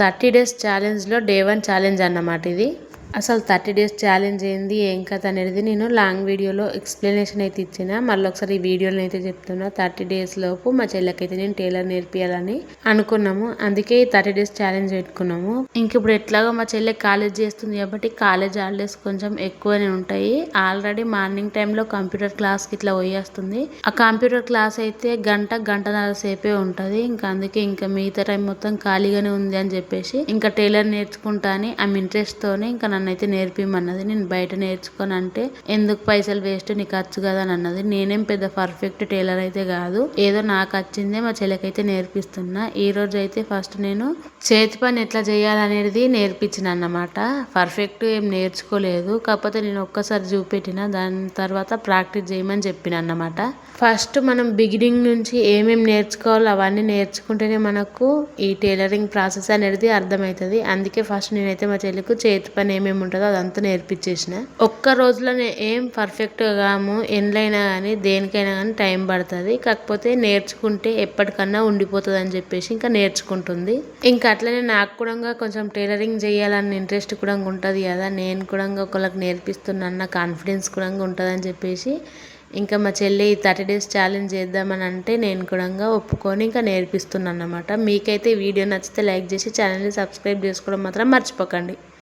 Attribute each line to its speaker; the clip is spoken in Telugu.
Speaker 1: 30 డేస్ ఛాలెంజ్లో డే 1 ఛాలెంజ్ అన్నమాట ఇది. అసలు 30 డేస్ ఛాలెంజ్ ఏంది ఏం కథ అనేది నేను లాంగ్ వీడియోలో ఎక్స్ప్లెనేషన్ అయితే ఇచ్చిన. మళ్ళీ ఒకసారి ఈ వీడియోలో అయితే చెప్తున్నా. 30 డేస్ లోపు మా చెల్లెకైతే నేను టైలర్ నేర్పియాలని అనుకున్నాము. అందుకే ఈ 30 డేస్ ఛాలెంజ్ పెట్టుకున్నాము. ఇంక ఇప్పుడు ఎట్లాగో మా చెల్లె కాలేజ్ చేస్తుంది కాబట్టి కాలేజ్ హాలిడేస్ కొంచెం ఎక్కువనే ఉంటాయి. ఆల్రెడీ మార్నింగ్ టైంలో కంప్యూటర్ క్లాస్కి ఇట్లా పోయేస్తుంది. ఆ కంప్యూటర్ క్లాస్ అయితే గంటన్నర సేపే ఉంటుంది. ఇంకా అందుకే ఇంకా మిగతా టైం మొత్తం ఖాళీగానే ఉంది అని చెప్పేసి ఇంకా టైలర్ నేర్చుకుంటా అని ఆమె ఇంట్రెస్ట్ తోనే ఇంకా నన్నైతే నేర్పిమన్నది. నేను బయట నేర్చుకొని అంటే ఎందుకు పైసలు వేస్ట్, నీకు వచ్చు కదా అని అన్నది. నేనేం పెద్ద పర్ఫెక్ట్ టైలర్ అయితే కాదు, ఏదో నాకు వచ్చిందే మా చెల్లెకైతే నేర్పిస్తున్నా. ఈ రోజు అయితే ఫస్ట్ నేను చేతి పని ఎట్లా చేయాలనేది నేర్పించిన అన్నమాట. పర్ఫెక్ట్ ఏం నేర్చుకోలేదు, కాకపోతే నేను ఒక్కసారి చూపెట్టిన, దాని తర్వాత ప్రాక్టీస్ చేయమని చెప్పిన అన్నమాట. ఫస్ట్ మనం బిగినింగ్ నుంచి ఏమేమి నేర్చుకోవాలో అవన్నీ నేర్చుకుంటేనే మనకు ఈ టైలరింగ్ ప్రాసెస్ అనేది అర్థమవుతుంది. అందుకే ఫస్ట్ నేనైతే మా చెల్లికి చేతి పని ఏమేమి ఉంటుందో అదంతా నేర్పించేసిన. ఒక్క రోజులోనే ఏం పర్ఫెక్ట్గా కాము, ఎండ్లైనా కానీ దేనికైనా కానీ టైం పడుతుంది. కాకపోతే నేర్చుకుంటే ఎప్పటికన్నా ఉండిపోతుంది అని చెప్పేసి ఇంకా నేర్చుకుంటుంది. ఇంకా అట్లనే నాకు కూడా కొంచెం టైలరింగ్ చేయాలన్న ఇంట్రెస్ట్ కూడా ఉంటుంది కదా, నేను కూడా ఒకళ్ళకి నేర్పిస్తున్నా కాన్ఫిడెన్స్ కూడా ఉంటుంది అని చెప్పేసి ఇంకా మా చెల్లి 30 డేస్ ఛాలెంజ్ చేద్దామని అంటే నేను కూడా ఒప్పుకొని ఇంకా నేర్పిస్తున్నాను అన్నమాట. మీకైతే వీడియో నచ్చితే లైక్ చేసి ఛానల్ని సబ్స్క్రైబ్ చేసుకోవడం మాత్రం మర్చిపోకండి.